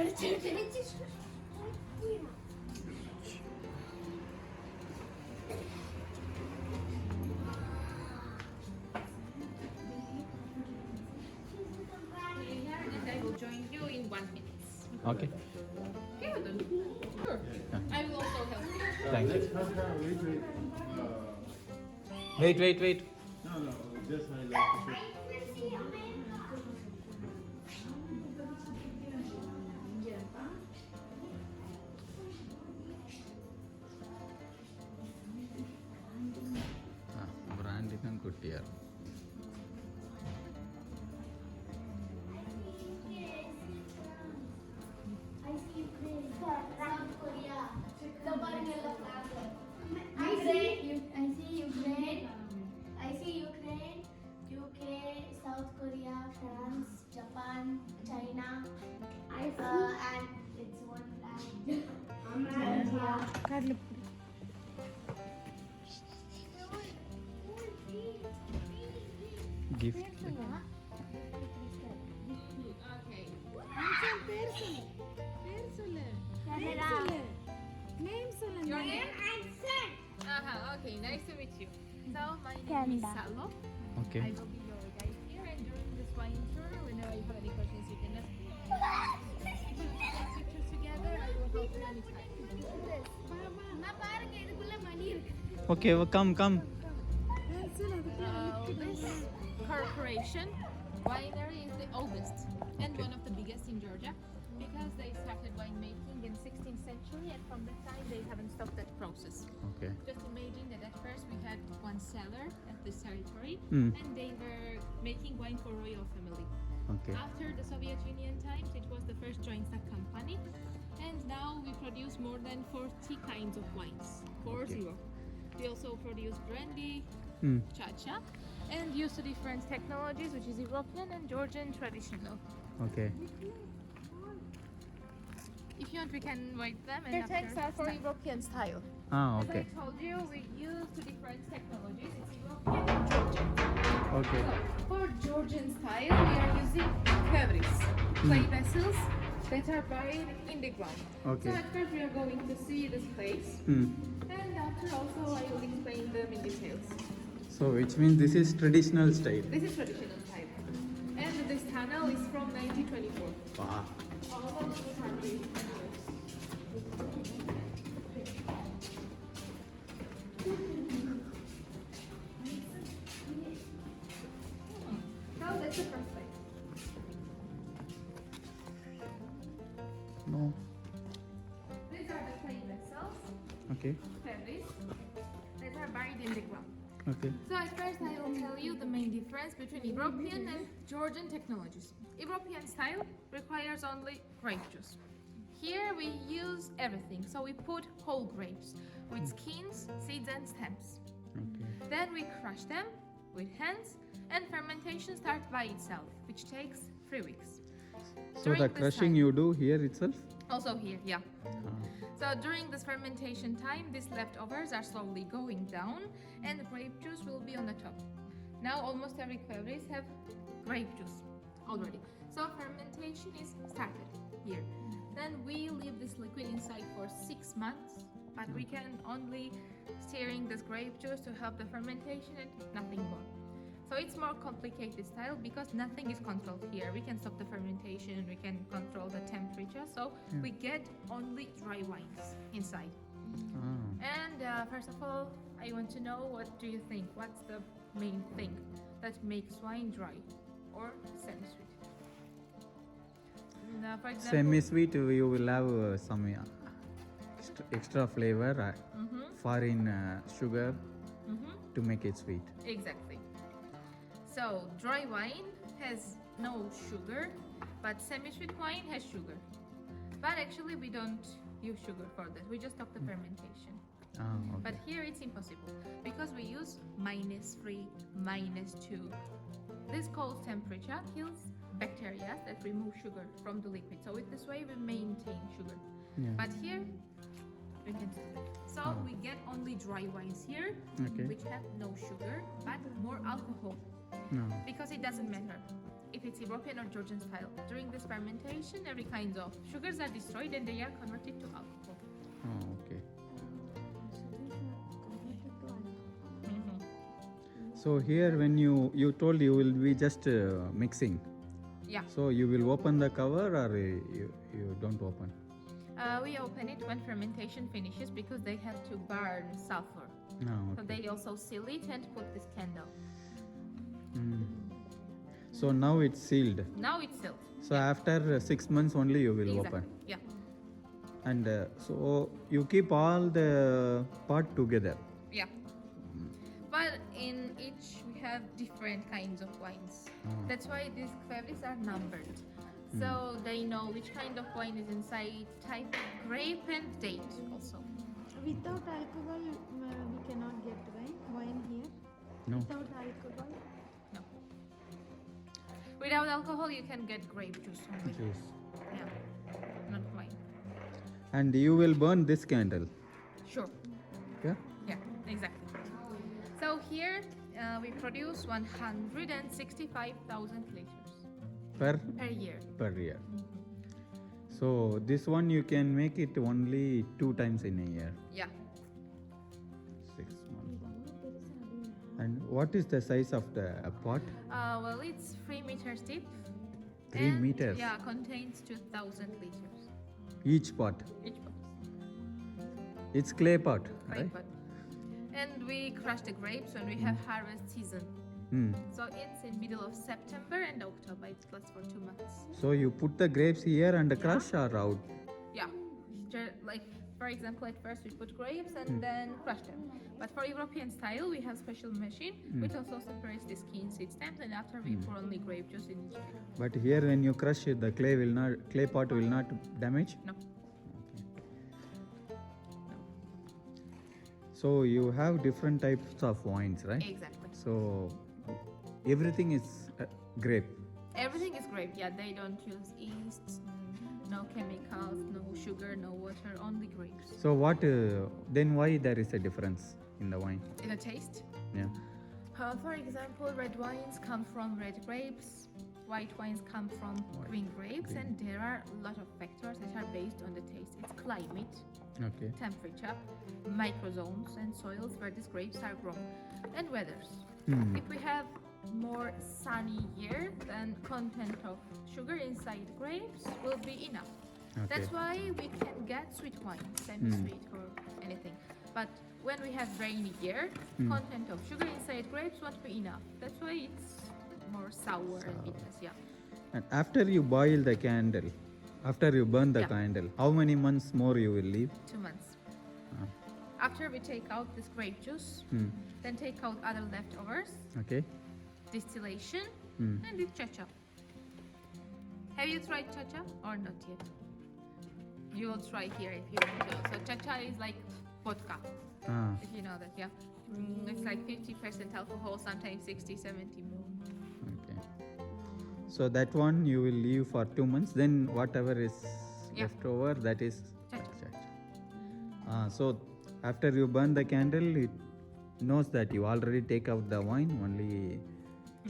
And I will join you in 1 minute. Okay. Okay, Odun? Sure. I will also help you. Thank you. Wait. No, just I like to show. ബ്രാൻഡിനും കുട്ടിയാണ്. South Korea. I see Ukraine, UK, South Korea, France, Japan, China. And it's one flag. Gift. Okay. Your name? Okay, nice to meet you. So, my name is Salo. Okay. I will be your guide here, and during this wine tour, whenever you have any questions, you can ask me. If we take pictures together, I will help you anytime. Okay, well, come. This corporation winery is the oldest and one of the biggest in Georgia because they started winemaking in 16th century, and from that time they haven't stopped that process. Okay. Just imagine that at first we had one cellar at this territory and they were making wine for royal family. Okay. After the Soviet Union times, it was the first joint stock company, and now we produce more than 40 kinds of wines. 40. We also produce brandy, cha-cha, and use different technologies, which is European and Georgian traditional. Okay. If you want, we can write them. And their tanks are for European style. Okay. As I told you, we use two different technologies. It's European and Georgian. Okay. So, for Georgian style, we are using quevris, clay vessels that are buried in the ground. Okay. So at first we are going to see this place, and after also I will explain them in details. So which means this is traditional style. This is traditional style, and this tunnel is from 1924. Wow. Almost 200 years. So that's the first place. No. These are the clay vessels, Okay. quevris, that are buried in the ground. Okay. So at first I will tell you the main difference between European and Georgian technologies. European style requires only grape juice. Here we use everything. So we put whole grapes with skins, seeds and stems. Okay. Then we crush them with hands and fermentation starts by itself, which takes 3 weeks. So During the this crushing time- you do here itself? Also here, yeah. So during this fermentation time, these leftovers are slowly going down and the grape juice will be on the top. Now almost every quevris have grape juice already. So fermentation is started here. Then we leave this liquid inside for 6 months, but we can only stirring this grape juice to help the fermentation and nothing more. So it's more complicated style because nothing is controlled here. We can stop the fermentation, we can control the temperature, so we get only dry wines inside. And first of all, I want to know, what do you think? What's the main thing that makes wine dry or semi-sweet? For example, Semi-sweet you will have some extra flavor foreign sugar to make it sweet. Exactly. So dry wine has no sugar, but semi-sweet wine has sugar. But actually we don't use sugar for that. We just stop the fermentation. Okay. But here it's impossible because we use -3, -2. This cold temperature kills bacteria that remove sugar from the liquid. So with this way we maintain sugar. Yeah. But here we can stop it. So we get only dry wines here, Okay. which have no sugar but more alcohol No. because it doesn't matter if it's European or Georgian style. During this fermentation, every kind of sugars are destroyed and they are converted to alcohol. Oh, okay. So here when you told you will be just mixing. Yeah. So you will open the cover or you don't open? We open it when fermentation finishes because they have to burn sulfur. No. So Okay. they also seal it and put this candle. Mm. So now it's sealed. Now it's sealed. So after 6 months only you will Exactly. open. Yeah. And so you keep all the part together. Yeah. But in each we have different kinds of wines. Oh. That's why these fabrics are numbered. So they know which kind of wine is inside, type of grape and date also. Without alcohol, we cannot get wine here. No. Without alcohol, No. Without alcohol you can get grape juice only. Juice. Yeah. Not wine. And you will burn this candle. Sure. Yeah. Yeah, exactly. So here we produce 165,000 liters Per per year. year. So this one you can make it only 2 times in a year. Yeah. 6 months. And what is the size of the pot? Well, it's 3 meters deep. 3 and, meters? Yeah, contains 2,000 liters. Each pot. Each box. It's clay pot, Right. right? But, and we crush the grapes when we have harvest season. Hmm. So it's in middle of September and October. It lasts for 2 months. So you put the grapes here and crush or out? Yeah. Like for example, at first we put grapes and then crush them. But for European style, we have special machine which also separates the skin seed stems, and after we pour only grape juice in each grape. But here when you crush it, the clay pot will not damage? No. So you have different types of wines, right? Exactly. So everything is grape. Everything is grape. Yeah, they don't use yeast, no chemicals, no sugar, no water, only grapes. So what? Then why there is a difference in the wine? In a taste, Yeah. for example, red wines come from red grapes, white wines come from green grapes, and there are a lot of factors that are based on the taste. It's climate, Okay. temperature, microzones, and soils where these grapes are grown, and weathers. Hmm. If we have more sunny year, then content of sugar inside grapes will be enough. Okay. That's why we can get sweet wine, semi-sweet or anything. But when we have rainy year, content of sugar inside grapes won't be enough. That's why it's more sour and bitterness. Yeah. And after you boil the candle, after you burn the Yeah. candle, how many months more you will leave? 2 months. Ah. After we take out this grape juice, then take out other leftovers, Okay. distillation, Hmm. and it's cha-cha. Have you tried cha-cha or not yet? You will try here if you want to. So cha-cha is like vodka, Ah. if you know that, yeah. It's like 50% alcohol, sometimes 60, 70 more. Okay. So that one you will leave for 2 months. Then whatever is Yeah. left over, that is Cha-cha. cha-cha. So after you burn the candle, it knows that you already take out the wine. Only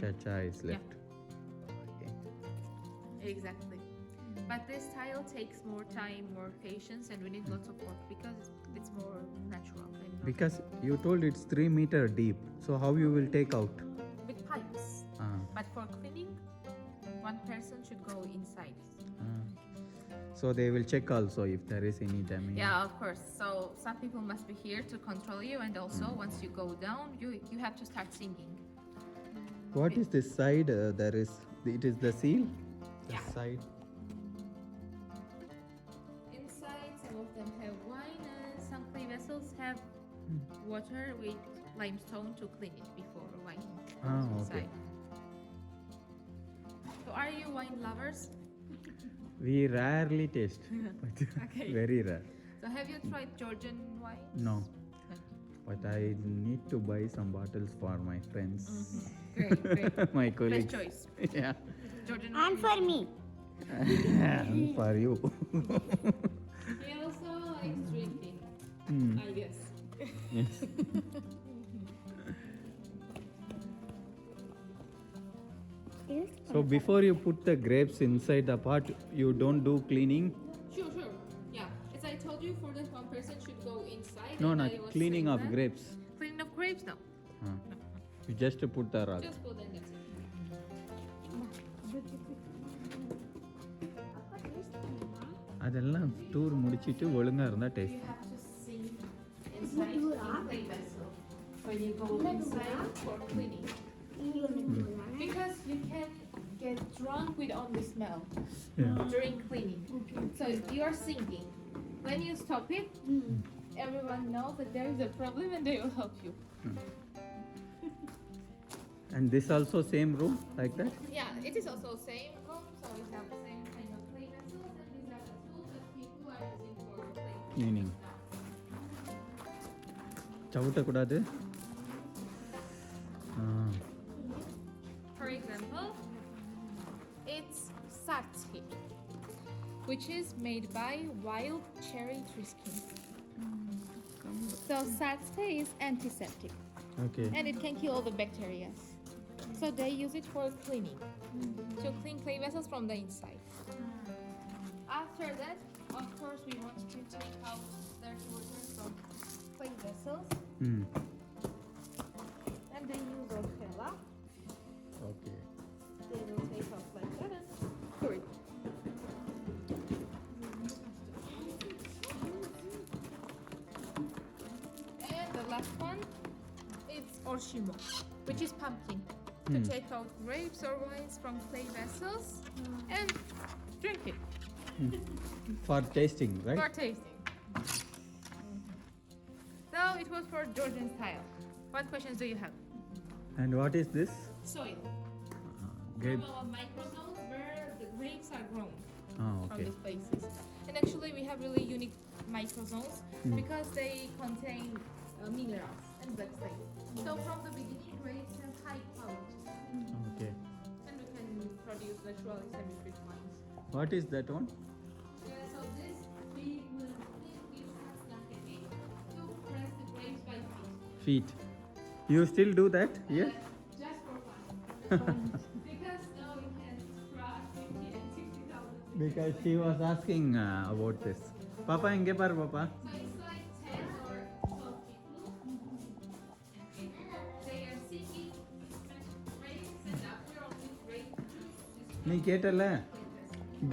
cha-cha is Yeah. left. Okay. Exactly. But this style takes more time, more patience, and we need lots of work because it's more natural. And Because you told it's 3 meter deep. So how you will take out? with pipes. Ah. But for cleaning, one person should go inside. Ah. So they will check also if there is any damage. Yeah, of course. So some people must be here to control you, and also once you go down, you have to start singing. What is this side? There is. It is the seal. The Yeah. side. Inside, some of them have wine, and some clay vessels have water with limestone to clean it before wine goes Ah, okay. inside. So, are you wine lovers? We rarely taste. Okay. Very rare. So, have you tried Georgian wine? No. But I need to buy some bottles for my friends. Great, great. My Best colleagues. choice. Yeah. Georgian and wine. for me. And for you. He also likes drinking, Hmm. I guess. Yes. So before you put the grapes inside the pot, you don't do cleaning? Sure. Yeah. As I told you, for that one person should go inside. No, and not I was cleaning saying of that. grapes. Cleaning of grapes, no. You just put the rock. Just put in that's it. அதெல்லாம் tour முடிச்சிட்டு ஒழுங்கா இருந்தா You taste. have to sink inside in clay vessel when you go inside for cleaning. Because you can get drunk with only smell during cleaning. So you are sinking. When you stop it, everyone knows that there is a problem and they will help you. And this also same room like that? Yeah, it is also same room, so we have the same kind of clay vessels, and these are the tools that people are using for cleaning. Cleaning. சவுட்டக்கூடாது. For example, it's satke, which is made by wild cherry tree skin. So satke is antiseptic, Okay. and it can kill all the bacteria. So they use it for cleaning, to clean clay vessels from the inside. After that, of course, we want to take out dirty water from clay vessels, and they use Orfella. Okay. They will take off like that and pour it. And the last one, it's orshimo, which is pumpkin. To take out grapes or wines from clay vessels and drink it For tasting, right? for tasting. So it was for Georgian style. What questions do you have? And what is this? Soil. Grape. Microzones where the grapes are grown Ah, from okay. these places. And actually we have really unique microzones because they contain minerals and black clay. So from the beginning, grapes have high quality, Okay. and we can produce naturally semi-sweet wines. What is that one? So this we will use to press the grapes by feet. Feet. You still do that here? Just for fun. Because now we can crush 50 and 60,000. Because she was asking about this. Papa, inge par Papa. So it's like 10 or 12 people. They are seeking grapes, and after all this grape juice is நீ கேட்டல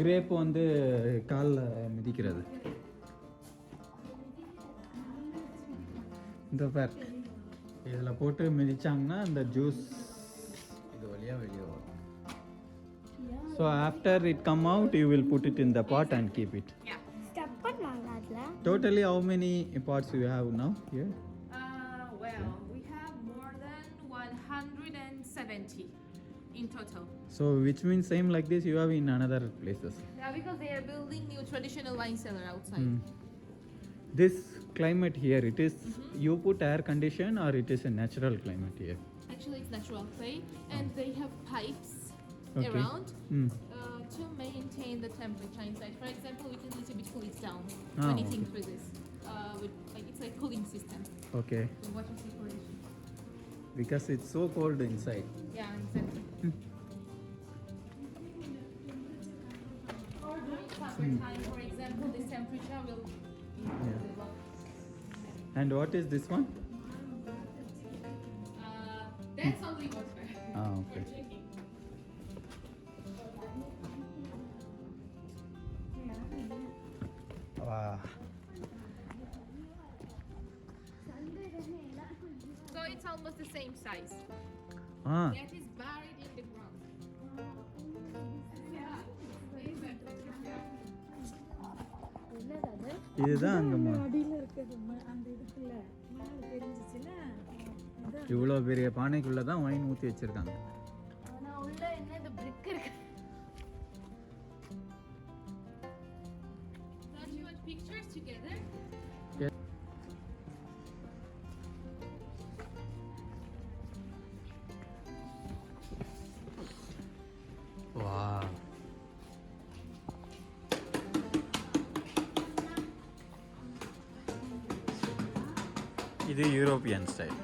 grape வந்து காலில் மிதிக்கிறது. இந்த பேர் இதில் போட்டு மிதிச்சாங்கன்னா அந்த juice இது வழியாக வெளியே வரும். So after it come out, you will put it in the pot and keep it. Yeah. Step பண்ணாங்க அதுல. Totally, how many pots you have now here? Well, we have more than 170 in total. So which means same like this you have in another places. Yeah, because they are building new traditional wine cellar outside. This climate here, it is you put air condition or it is a natural climate here? Actually, it's natural clay, and they have pipes Okay. around Mm. to maintain the temperature inside. For example, we can little bit cool it down Ah, anything okay. through this. With like it's like cooling system. Okay. The water circulation. Because it's so cold inside. Yeah, exactly. Or during summertime, for example, this temperature will Yeah. be low. And what is this one? That's only water. Ah, For okay. drinking. Wow. So it's almost the same size. Ah, That is buried in the ground. Yeah. இதுதான் அங்கம்மா. அடியில் இருக்குது அந்த இதுக்குள்ள மேலே தெரிஞ்சிச்சுல அதான் இவ்வளோ பெரிய பானைக்குள்ள தான் ஒயின் ஊற்றி வச்சிருக்காங்க. ஆனா உள்ள என்ன இந்த brick இருக்கு. Don't you want pictures together? Yeah. Wow. இது European style.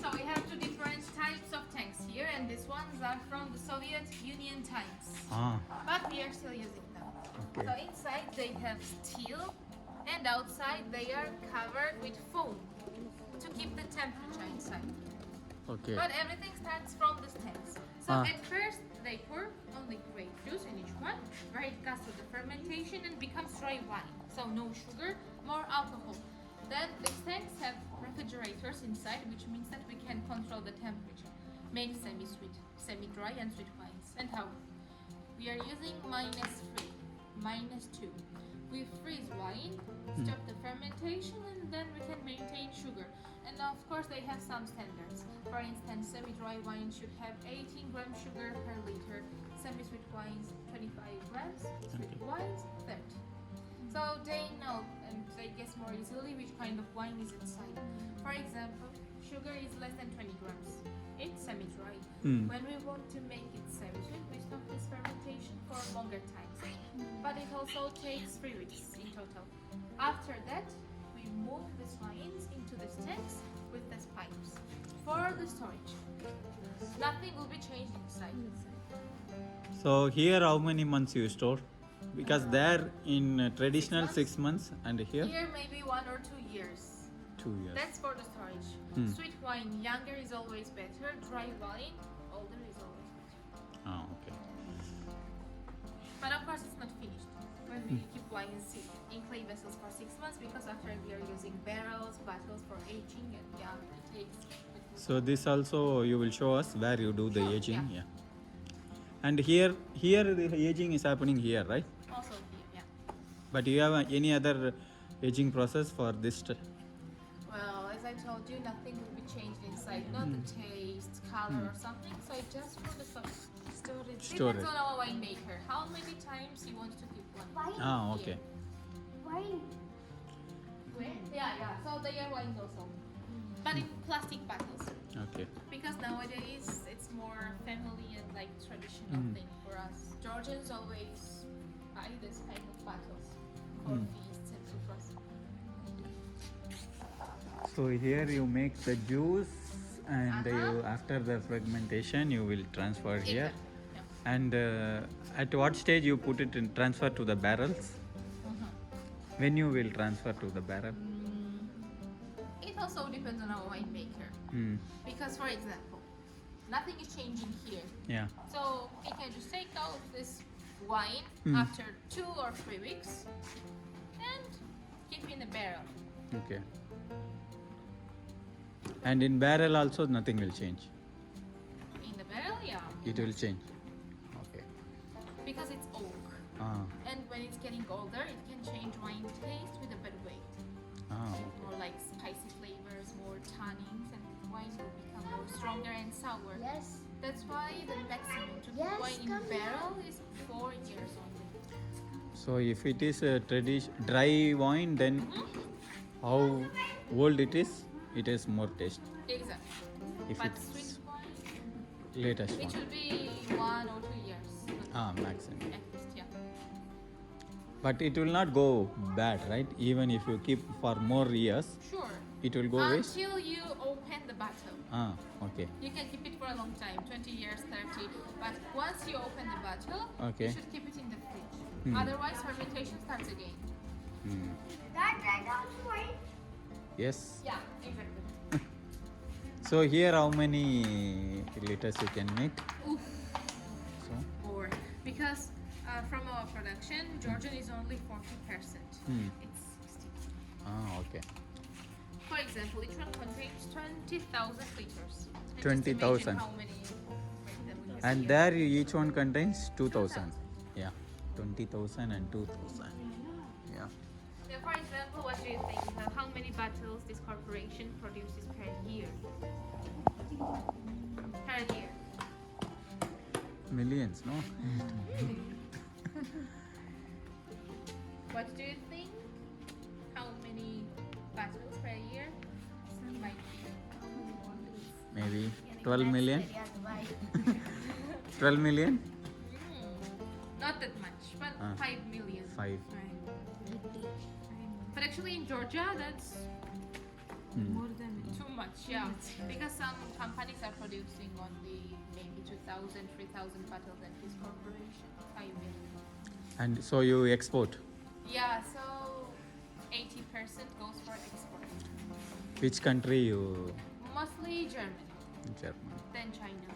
So we have two different types of tanks here, and these ones are from the Soviet Union times, Ah, but we are still using them. Okay. So inside they have steel, and outside they are covered with foam to keep the temperature inside. okay. But everything starts from the stems. So Ah. at first they pour only grape juice in each one, where it goes through the fermentation and becomes dry wine. So no sugar, more alcohol. Then these tanks have refrigerators inside, which means that we can control the temperature. Make semi-sweet, semi-dry and sweet wines. And how? We are using -3, -2. We freeze wine, stop the fermentation, and then we can maintain sugar. And of course they have some standards. For instance, semi-dry wine should have 18 grams sugar per liter, semi-sweet wines 25 grams, sweet wines 30. So they know and they guess more easily which kind of wine is inside. For example, sugar is less than 20 grams. It's semi-dry. When we want to make it semi-sweet, we stop this fermentation for longer time. But it also takes 3 weeks in total. After that, we move these wines into the tanks with these pipes for the storage. Nothing will be changed inside. So here how many months you store? Because there in traditional 6 months and here Here maybe 1 or 2 years. 2 years. That's for the storage. Sweet wine, younger is always better. Dry wine, older is always better. Ah, okay. But of course, it's not finished. When we keep wines in clay vessels for 6 months, because after we are using barrels, bottles for aging, and yeah, it takes. So this also you will show us where you do the Sure, aging, yeah. yeah. And here the aging is happening here, right? Also here, yeah. But you have any other aging process for this? Well, as I told you, nothing will be changed inside. Not the taste, color, or something. So it's just for the storage. Storage. Depends on our winemaker. How many times he wants to keep one. Wine. Ah, okay. Wine. Where? Yeah. So they are wines also. But in plastic bottles. Okay. Because nowadays it's more family and like traditional thing for us. Georgians always buy this kind of bottles for feasts and supers. So here you make the juice and you after the fermentation you will transfer here. Exactly. Yeah. And at what stage you put it in transfer to the barrels? When you will transfer to the barrel? It also depends on our winemaker. Because for example, nothing is changing here. Yeah. So he can just take out this wine after 2 or 3 weeks and keep in a barrel. Okay. And in barrel also nothing will change. In the barrel, yeah. It will change. Okay. Because it's oak. Ah. And when it's getting older, it can change wine taste with a bit weight. Ah. More like spicy flavors, more tannins, and wine will become more stronger and sour. Yes. That's why the maximum to Yes, keep wine in come barrel is 4 years only. So if it is a dry wine, then how old it is more taste. Exactly. If But it's sweet wine, latest it one. should be 1 or 2 years. Ah, maximum. At least, yeah. But it will not go bad, right? Even if you keep for more years, Sure. it will go waste. Until you open the bottle. Ah, okay. You can keep it for a long time, 20 years, 30. But once you open the bottle, Okay. you should keep it in the fridge. Otherwise, fermentation starts again. That also wine. Yes. Yeah, exactly. So here how many liters you can make? Oof. So Or because from our production, Georgian is only 40%. It's 60. ah, okay. For example, each one contains 20,000 liters. And just 20,000. imagine how many make them we have And here. there each one contains 2,000. Yeah, 20,000 and 2,000. Yeah. So for example, what do you think? How many bottles this corporation produces per year? Per year. Millions, no? What do you think? How many bottles per year might be? Maybe 12 million? 12 million? Not that much, but 5 million. 5. But actually in Georgia, that's More than Too much, yeah. Because some companies are producing only maybe 2,000, 3,000 bottles and this corporation 5 million. And so you export. Yeah, so 80% goes for export. Which country you? Mostly Germany, Germany. then China,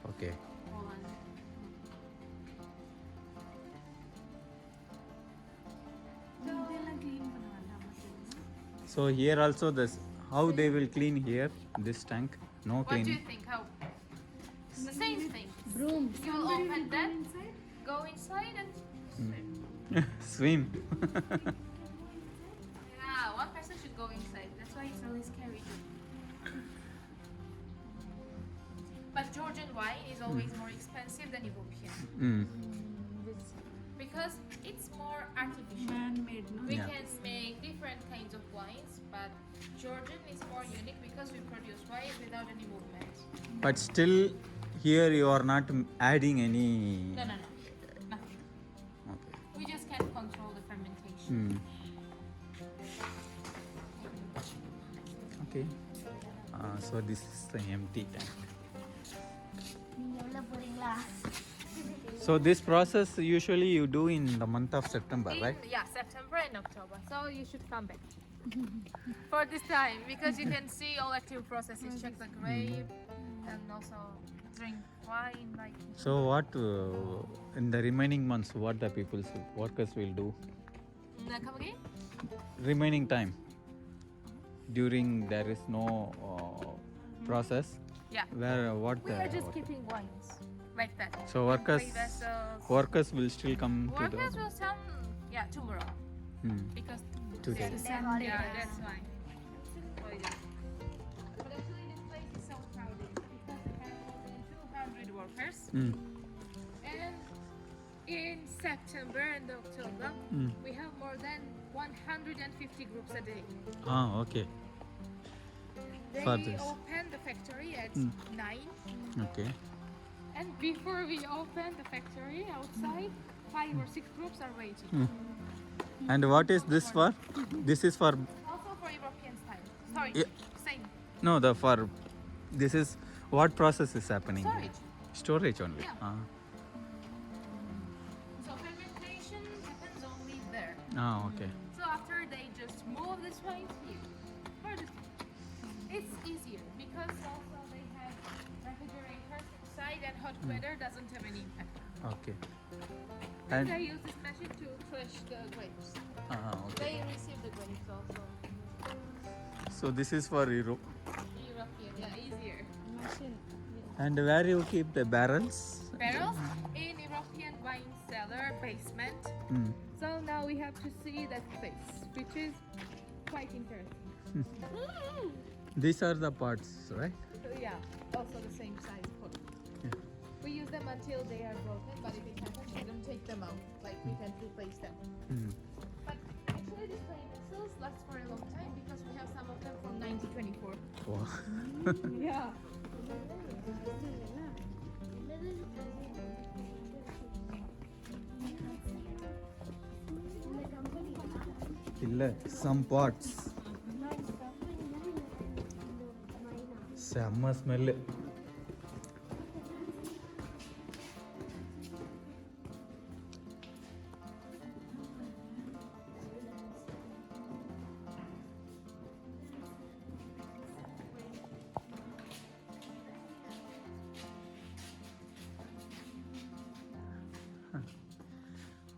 Okay. Poland. இதெல்லாம் clean பண்ண வேண்டாம் மட்டும். So here also this, how they will clean here this tank? No What do you cleaning. think? How? The same thing. Broom. You will open that, go inside and swim. Swim. Yeah, one person should go inside. That's why it's really scary. But Georgian wine is always more expensive than European Mm. because it's more artificial. Man-made, no? We Yeah. can make different kinds of wines, but Georgian is more unique because we produce wine without any movement. But still here you are not adding any. No, nothing. Okay. We just can't control the fermentation. Mm. Okay. So this is the empty tank. நீங்க எவ்வளோ போறீங்களா? So this process usually you do in the month of September, right? Yeah, September and October. So you should come back for this time because you can see all active processes. Check the grape and also drink wine. Like So what in the remaining months what the workers will do? come again? Remaining time during there is no process. Yeah. Where what? We are just keeping wines like that. So workers Empty vessels. workers will still come to Workers the. will come. Yeah, tomorrow because Today. it's Sunday. Yeah, that's why. Oh, yeah. But actually, this place is so crowded because they have more than 200 workers. Mm. And in September and October, Mm. we have more than 150 groups a day. Ah, okay. They For this. open the factory at 9, Okay. and before we open the factory outside, 5 or 6 groups are waiting. And what is this for? This is for Also for European style. Sorry, Yeah. same. no the for this is what process is happening? Storage. Storage only. Yeah. So fermentation happens only there. Okay. So after they just move this wine here. For this, it's easier because also they have refrigerators inside and hot weather doesn't have any impact. Okay. And And they use this machine to crush the grapes. okay. They receive the grapes also. So this is for Europe. European, yeah, easier. Machine. And where you keep the barrels? Barrels in European wine cellar basement. Mm. So now we have to see that place, which is quite interesting. These are the parts, right? So yeah, also the same size pot. Yeah. We use them until they are broken, but if it happens, we don't take them out. Like we can replace them. Mm. But actually, these wine vessels last for a long time because we have some of them from 1924. Wow. Yeah. இல்ல some parts. செம்ம smell.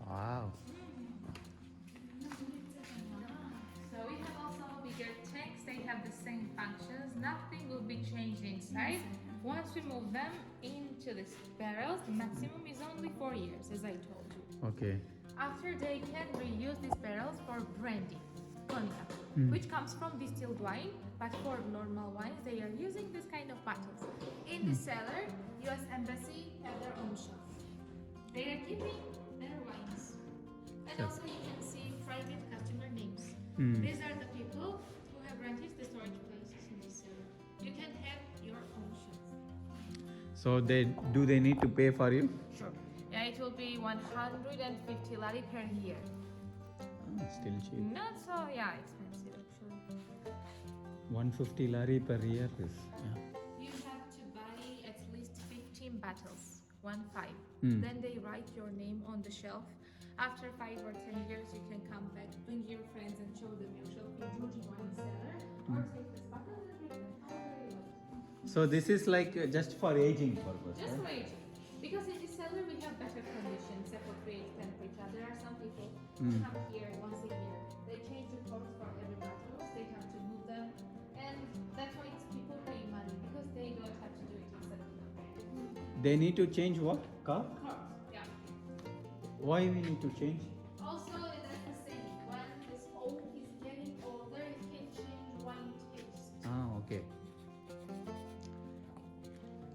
Wow. So we have also bigger tanks. They have the same functions. Nothing will be changed inside. Once we move them into these barrels, the maximum is only 4 years, as I told you. Okay. After they can reuse these barrels for brandy, cognac, which comes from distilled wine, but for normal wines they are using this kind of bottles. In the cellar, US Embassy have their own shelf. They are keeping their wines. And also you can see private customer names. These are the people who have rented the storage places in the cellar. You can have your own shelf. So they need to pay for you? Sure. Yeah, it will be 150 lari per year. Still cheap. Not so, expensive actually. 150 lari per year is. Yeah. You have to buy at least 15 bottles, 1-5. Hmm. Then they write your name on the shelf. After 5 or 10 years, you can come back, bring your friends, and show them your shelf in Duruji wine cellar, or take this bottle and bring them however you want. So this is like just for aging purpose, Just for right? aging. Because in the cellar we have better conditions, appropriate temperature. There are some people Mm. who come here once a year. They change the corks for every bottle. They have to move them, and that's why it's people pay money because they don't have to do it instead of them. They need to change what? Car? Corks, yeah. Why we need to change? Also, that's the same. When this oak is getting older, it can change wine taste. Okay.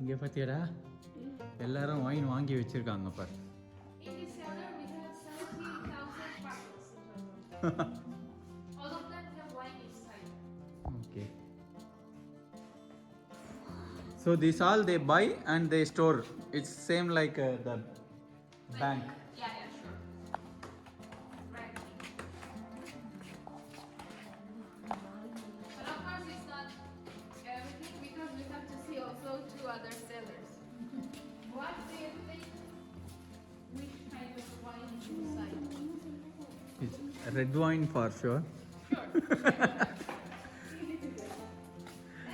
இங்கே பார்த்தியாடா எல்லாரும் wine வாங்கி வச்சிருக்காங்க பார். In this cellar, we have 17,000 bottles in total. All of them have wine inside. Okay. So this all they buy and they store. It's same like the bank. Yeah, sure. Right. But of course, it's not everything because we have to see also 2 other sellers. What do you think? Which kind of wine is inside? It's red wine for sure. Sure.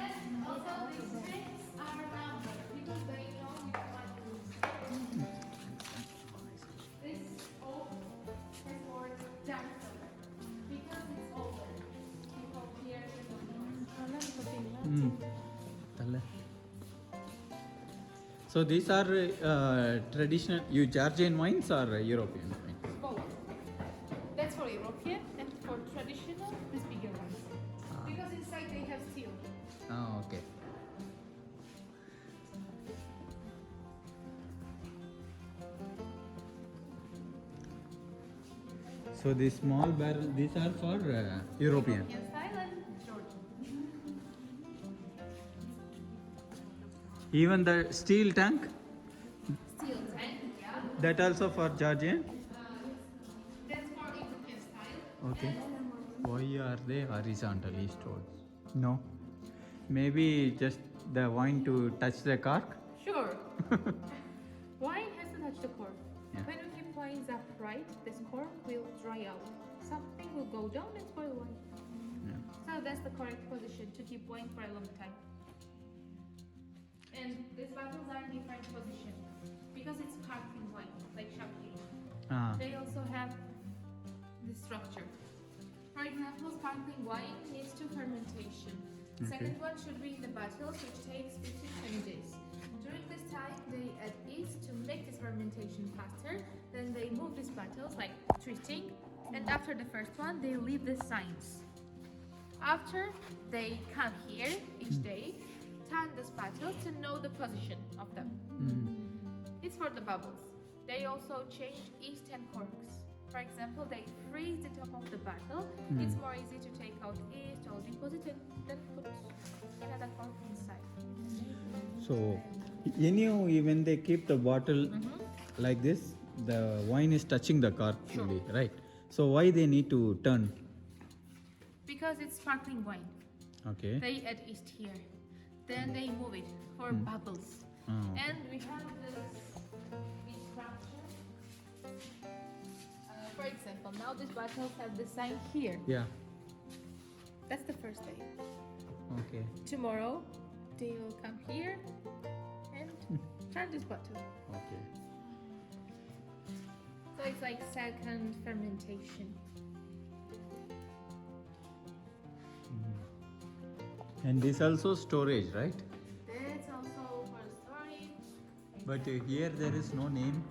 And also these things are numbered because they know which one to use. This oak has more dark color because it's older. People here don't know. Talla. So these are traditional Georgian wines or European wines? Both. That's for European and for traditional, this bigger ones. Because inside they have steel. Okay. So these small barrel, these are for European. European style and Georgian. Even the steel tank, Steel tank, yeah. that also for Georgian. That's for European style. Okay. Why are they horizontally stored? No. Maybe just the wine to touch the cork. Sure. Wine has to touch the cork. Yeah. When we keep wines upright, this cork will dry out. Something will go down and spoil wine. Yeah. So that's the correct position to keep wine for a long time. And these bottles are in different position because it's sparkling wine, like champagne. Ah. They also have this structure. For example, sparkling wine needs 2 fermentation. Okay. Second one should be in the bottles, which takes 15-20 days. During this time, they add yeast to make this fermentation faster. Then they move these bottles, like twisting. And after the first one, they leave the signs. After, they come here each day, turn this bottle to know the position of them. It's for the bubbles. They also change yeast and corks. For example, they freeze the top of the bottle. It's more easy to take out yeast or deposit it than put another cork inside. So, when they keep the bottle like this, the wine is touching the cork fully, right? So why they need to turn? Because it's sparkling wine. Okay. They add yeast here. Then they move it for bubbles. Oh. And we have this instruction. For example, now these bottles have the sign here. Yeah. That's the first day. Okay. Tomorrow, they will come here and turn this bottle. Okay. So it's like second fermentation. And this also storage, right? That's also for storage. But here there is no name.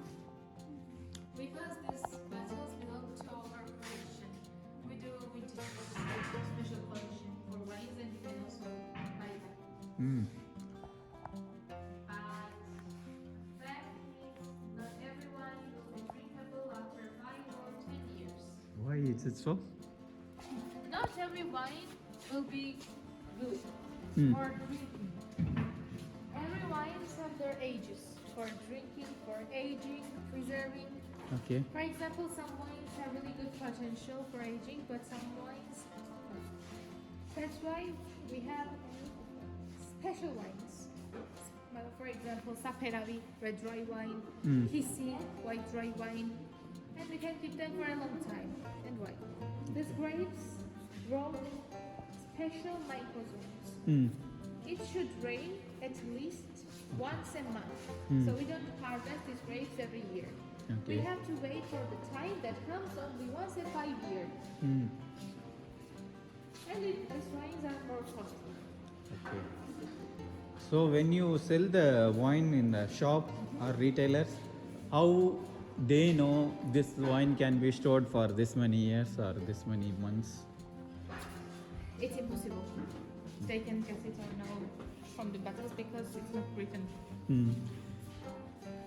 Because these bottles belong to our corporation. We do vintage special collection for wines and you can also buy them. But that means not everyone will be drinkable after 5 or 10 years. Why is it so? Not every wine will be good for drinking. Every wines have their ages for drinking, for aging, preserving. Okay. For example, some wines have really good potential for aging, but some wines That's why we have special wines. Well, for example, Saperavi, red dry wine, Hissi, white dry wine, and we can keep them for a long time. And why? These grapes grow special microzones. It should rain at least once a month. So we don't harvest these grapes every year. We have to wait for the time that comes only once a 5 year. And these wines are more costly. Okay. So when you sell the wine in the shop or retailers, how they know this wine can be stored for this many years or this many months? It's impossible. They can guess it or know from the bottles because it's not written.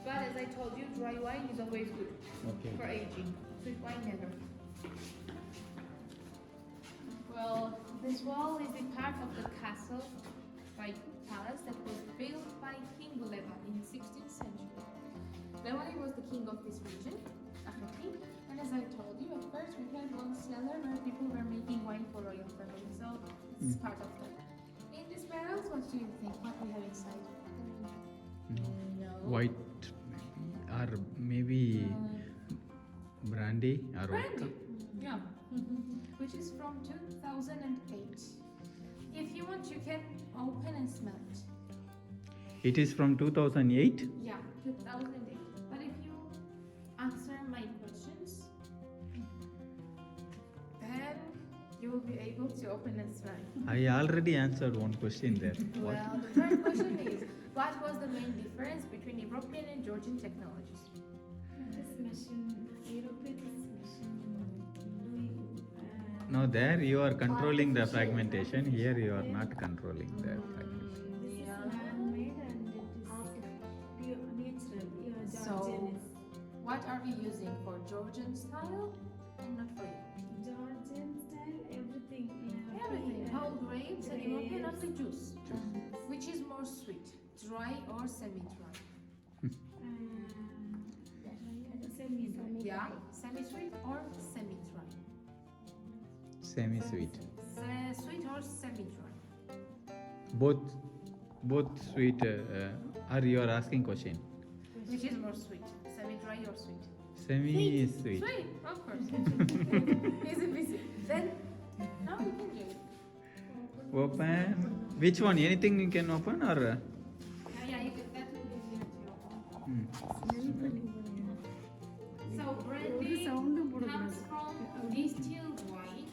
But as I told you, dry wine is always good for aging. Sweet wine never. Well, this wall is a part of the castle, like palace, that was built by King Leva in the 16th century. Leva was the king of this region, Africa, and as I told you, at first we had one cellar where people were making wine for royal family, so this is part of that. In this barrels, what do you think? What we have inside? White maybe, or maybe brandy or Brandy, yeah, which is from 2008. If you want, you can open and smell it. It is from 2008? Yeah, 2008. But if you answer my questions, then you will be able to open and smell it. I already answered one question there. What? Well, the first question is, what was the main difference between European and Georgian technologies? This machine, European machine, No, there you are controlling the fragmentation. Here you are not controlling the fragmentation. this is man-made and it is pure natural. So, what are we using for Georgian style and not for you? Georgian style, everything. Everything. Whole grapes and European only juice. Which is more sweet, dry or semi-dry? Yeah, semi-sweet or semi-dry? Semi-sweet. Sweet or semi-dry? Both sweet. Or you are asking question? Which is more sweet, semi-dry or sweet? Semi-sweet. Sweet, of course. Easy peasy. Then, now you can do it. Open. Which one? Anything you can open or? Yeah, you can. That will be easier to open. So brandy comes from distilled wine.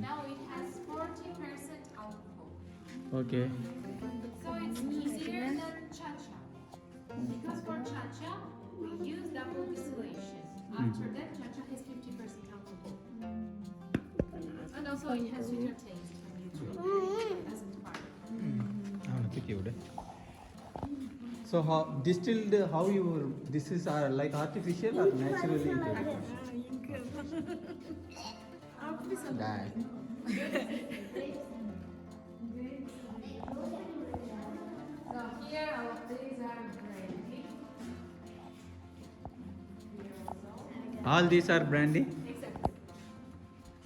Now it has 40% alcohol. Okay. So it's easier than cha-cha. Because for cha-cha, we use double distillation. After that, cha-cha has 50% alcohol. And also it has sweeter taste when you drink it. It doesn't matter. So how distilled? How you? This is like artificial or naturally? That. So here all of these are brandy. Here also. All these are brandy. Exactly.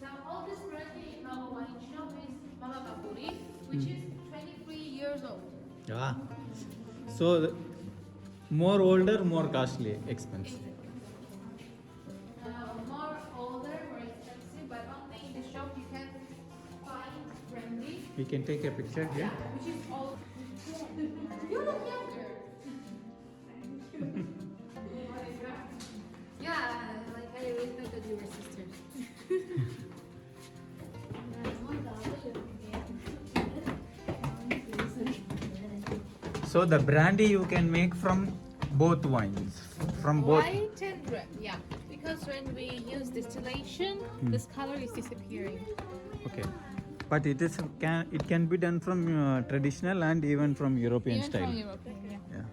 Now all this brandy in our wine shop is Mama Kapuri, which is 23 years old. Yeah. So more older, more costly, expensive. More older, more expensive, but only in the shop you can find brandy. We can take a picture here. Which is all. You look younger. Yeah, like I always thought that you were sisters. So the brandy you can make from both wines, from both. White and red, yeah. Because when we use distillation, this color is disappearing. Okay. But it can be done from traditional and even from European Even style. from European, yeah. Yeah.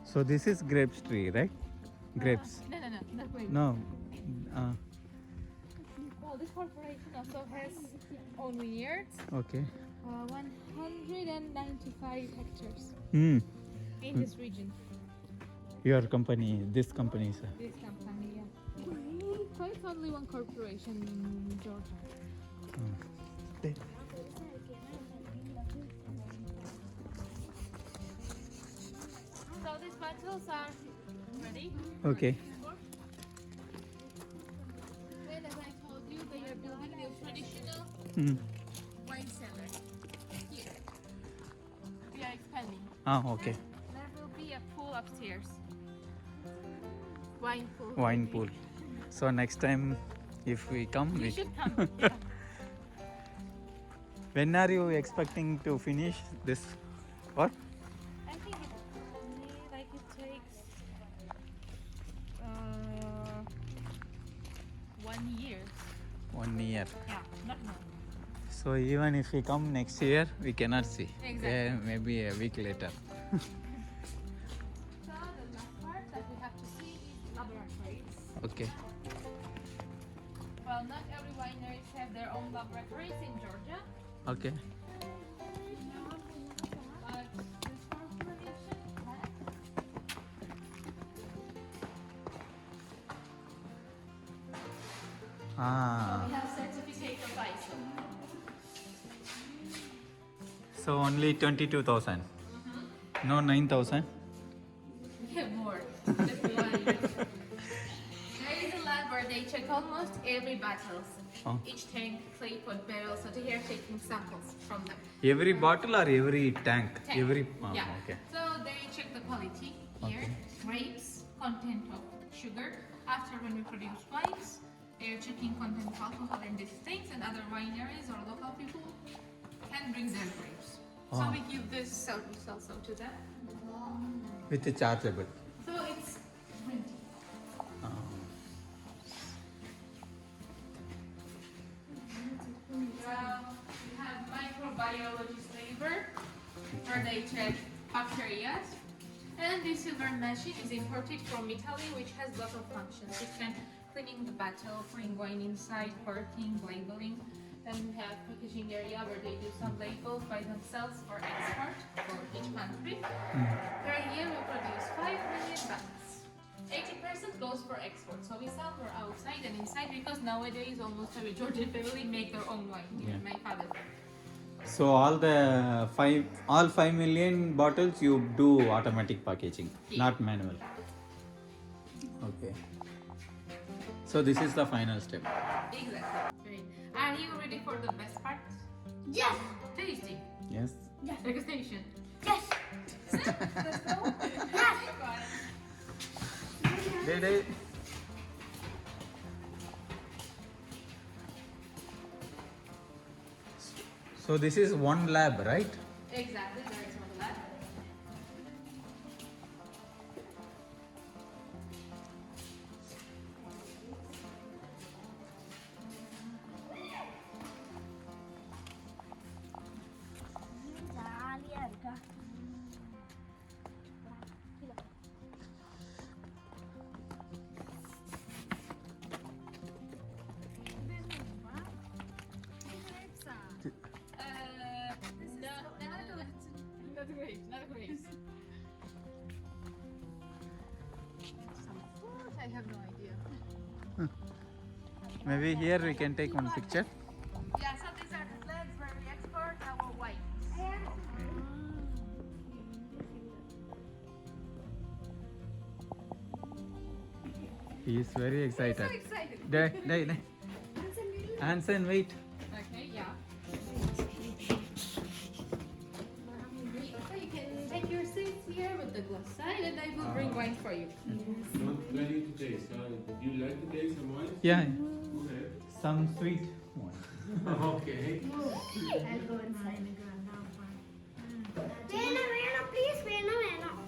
So this is grapes tree, right? Grapes. No, not grapes. No. corporation also has own vineyards, Okay. 195 hectares Hmm. in this region. Your company, this company, sir. This company, yeah. So it's only one corporation in Georgia. So these bottles are ready. Okay. And as I told you, they are building new traditional Hmm. wine cellar here. We are expanding. Ah, okay. There will be a pool upstairs. Wine pool. Wine pool. So next time, if we come, You we should come. Yeah. When are you expecting to finish this work? I think it takes 1 year. 1 year. Yeah, not more. So even if we come next year, we cannot see. Exactly. Maybe a week later. So the last part that we have to see is laboratories. Okay. Well, not every wineries have their own laboratories in Georgia, Okay. but this corporation has. Ah. We have certificate of ISO. So only 22,000. No 9,000. Yeah, more. Just one. There is a lab where they check almost every bottles. Oh. Each tank, clay pot, barrel, so they are taking samples from them. Every bottle or every tank? Tank. Every. Yeah. Okay. So they check the quality here, Okay. grapes, content of sugar. After when we produce wines, they are checking content of alcohol in these things, and other wineries or local people can bring their grapes. So Oh. we give this service also to them. With the chargeable. So it's rented. Ah. We have microbiologist labor where they check bacteria. And this silver machine is imported from Italy, which has lots of functions. It can cleaning the bottle, putting wine inside, corking, labeling. Then we have packaging area where they do some labels by themselves for export for each country. Per year we produce 5 million bottles. 80% goes for export, so we sell for outside and inside because nowadays almost every Georgian family make their own wine. Yeah. My father. So all 5 million bottles you do automatic packaging, Yeah. not manual. Okay. So this is the final step. Exactly. Great. Are you ready for the best part? Yes. Tasting. Yes. Degustation. Yes. Let's go. Ready? So this is one lab, right? Exactly. There is one left. ஜாலியா இருக்கா Not great. Not great. Some fruit? I have no idea. Maybe here we can take one picture. Yeah, so these are the flags where we export our wine. He is very excited. So excited. There. Hansen, wait. Okay, yeah. So you can take your seats here with the glass side, and I will bring wine for you. Not planning to taste, huh? Do you like to taste some wine? Yeah, Okay. some sweet one. Okay. I'll go inside. வேணாம் வேணாம் please வேணாம் வேணாம்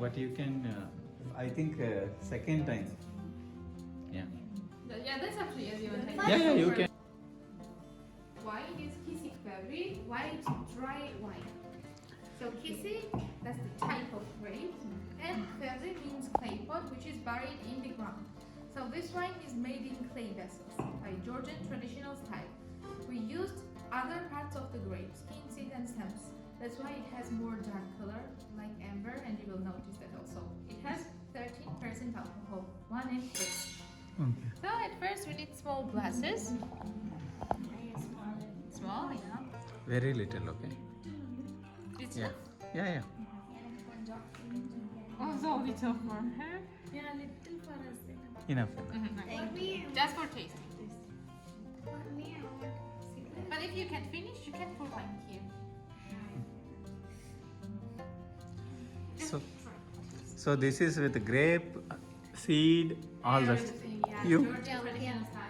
but you can, I think, second time. Yeah. Yeah, that's up to you as you want. Yeah, you can. Wine is kissy berry, white dry wine. So kissy, that's the type of grape, and berry means clay pot, which is buried in the ground. So this wine is made in clay vessels by Georgian traditional style. We used other parts of the grape, skin, seed, and stems. That's why it has more dark color, like amber, and you will notice that also. It has 13% alcohol, 1 and 3. Okay. So at first we need small glasses. Small, yeah. Very little, okay. It's Yeah. Yeah. Oh, so little for her. Yeah, little for us. Enough. Just for tasting. For me, I want cigarette. But if you can finish, you can pour wine here. Just So- try. So this is with grape, seed, all that. Everything, yeah. You- Georgian traditional style.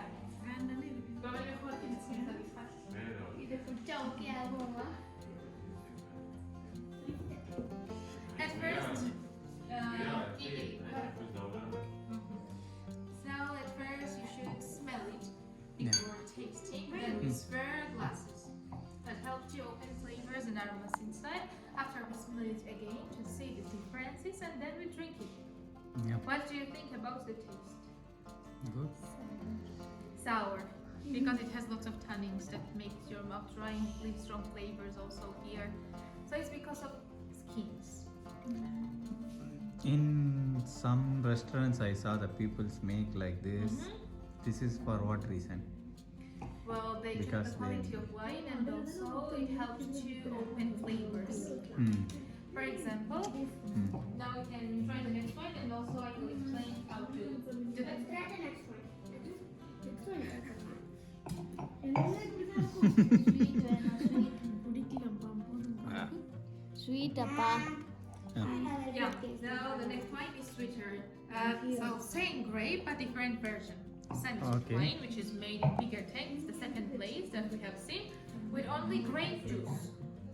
ഇത് കുറ്റമൊക്കെ ആകുമോ At first, so at first you should smell it before tasting. Then we swirl glasses. That helps you open flavors and aromas inside. After we smell it again to see the differences, and then we drink it. Yeah. What do you think about the taste? Good. Sour, because it has lots of tannins that makes your mouth dry and leaves strong flavors also here. So it's because of skins. In some restaurants, I saw the people make like this. This is for what reason? Well, they check Because the quality of wine, and also it helps to open flavors. Hmm. For example, now we can try the next one, and also I will explain how to do that. Try the next one. Next one. Sweet appa. Yeah, now the next wine is sweeter. So same grape, but different version. Semi-sweet Okay. wine, which is made in bigger tanks, the second place that we have seen, with only grape juice.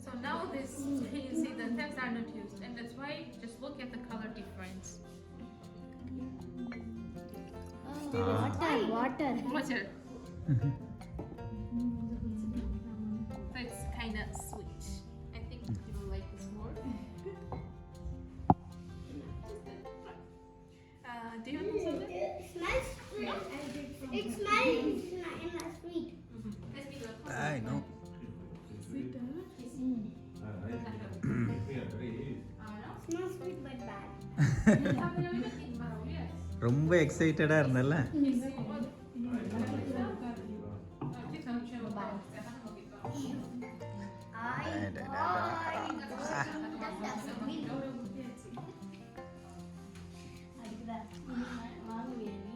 So now this, you see the tanks are not used, and that's why just look at the color difference. Water. Water. So it's kind of sweet. I think you will like this more. Do you want something? It smells sweet. It smells sweet. Let's be the I know. Smells sweet but bad. ரொம்ப எக்ஸைட்டடா இருந்தல்ல.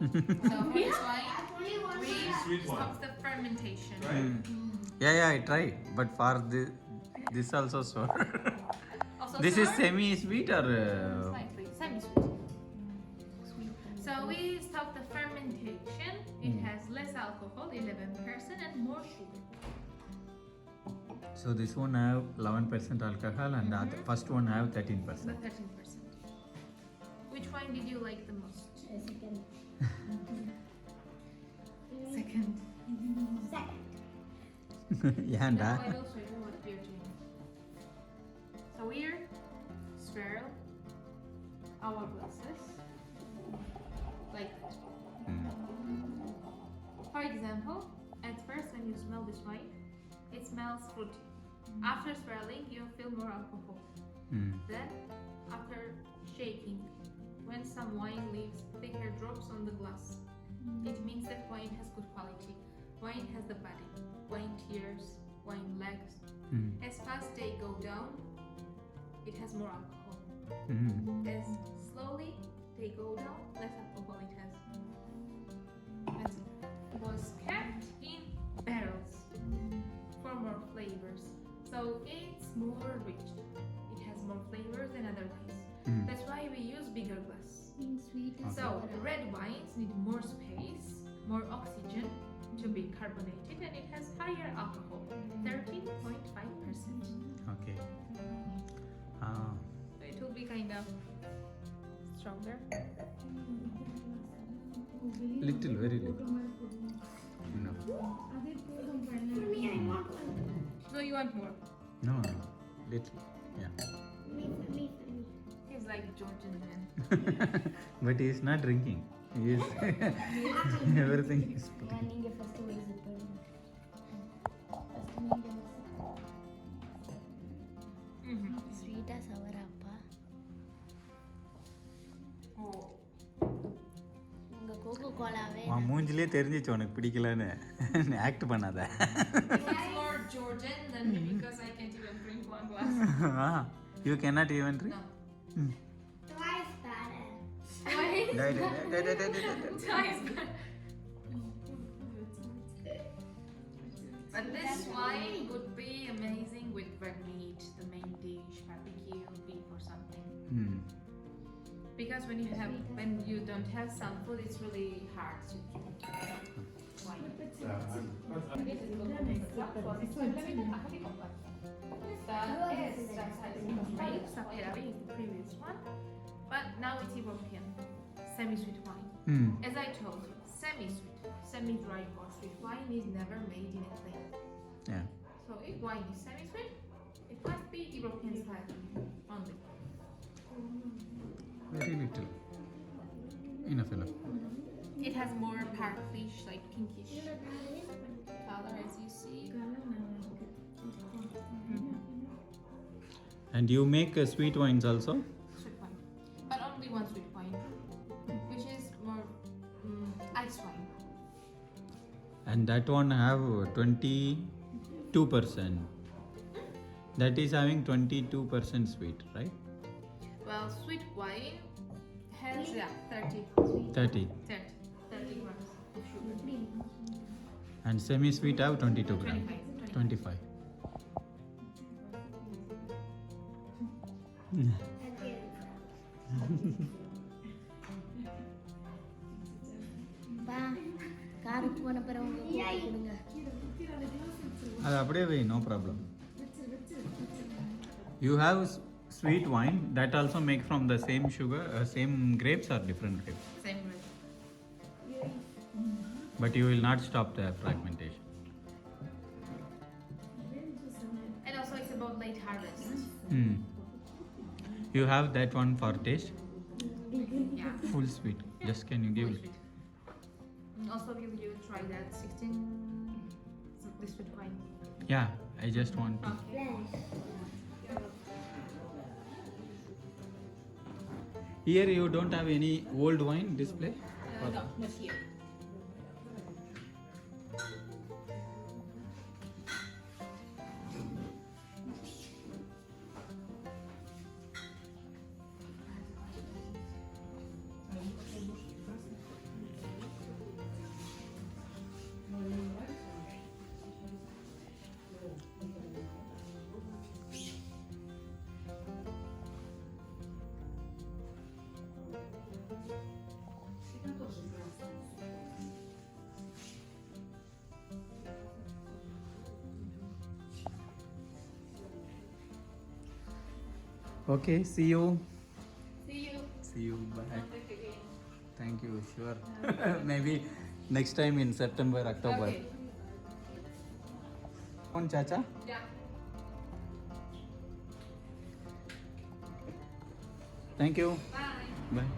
So for this wine, we stop the fermentation. Yeah, I tried, but for this also sour. Also This is sour? semi-sweet or Slightly semi-sweet. So we stop the fermentation. It has less alcohol, 11%, and more sugar. so this one have 11% alcohol and the other, first one have 13%. The 13%. Which wine did you like the most? Second. Yeah, Now I will show you what we're doing. So we're swirl our glasses like that. For example, at first when you smell this wine, it smells fruity. After swirling, you feel more alcohol. Then, after shaking, when some wine leaves thicker drops on the glass, it means that wine has good quality. Wine has the body, wine tears, wine legs. As fast they go down, it has more alcohol. As slowly they go down, less alcohol it has. That's it. It was kept in barrels for more flavors. So it's more rich. It has more flavors than other wines. That's why we use bigger glass. Sweet. So red wines need more space, more oxygen to be carbonated, and it has higher alcohol, 13.5%. Okay. So it will be kind of stronger. Little, very little. No. For me, I want one. No, you want more. No, no. Little. Yeah. Me. He's like Georgian man. But he is not drinking. He is everything is putting. நீங்க first visit பண்ணுங்க first நீங்க ஸ்வீட்டா சவராப்பா Oh. உங்க cocoa கோலாவே மூஞ்சிலே தெரிஞ்சிச்சு உனக்கு பிடிக்கலன்னு act பண்ணாத. It's more Georgian than me because I can't even drink one glass. You cannot even drink? No. Twice better. Why? Die. Twice better. But this wine would be amazing with red meat, the main dish, barbecue, beef or something. Because when you don't have some food, it's really hard to drink wine. The previous one, but now it's European semi-sweet wine. As I told you, semi-sweet, semi-dry or sweet wine is never made in Italy. Yeah. So if wine is semi-sweet, it must be European style only. Very little. Enough. It has more purplish, like pinkish color, as you see. And you make sweet wines also? Sweet wine, but only one sweet wine, which is more ice wine. And that one have 22%. That is having 22% sweet, right? Well, sweet wine has 30 30. grams of sugar. And semi-sweet have 22 grams. 25. 25. பா காருக்கு போன பிறகு உங்க cocoa கொடுங்க அது அப்படியே வை, no problem. You have sweet wine that also make from the same sugar, same grapes or different grapes. Same rate. But you will not stop the fragmentation. And also it's about late harvest. You have that one for taste? Yeah. Full sweet. Just can you give Full it? sweet. Also, will you try that 16 this sweet wine? Yeah, I just want to. Okay. Here you don't have any old wine display? No, not here. Okay, see you. See you. See you. Bye. Contact again. Thank you. Sure. Maybe next time in September, October. Okay. Phone, Chacha? Yeah. Thank you. Bye. Bye.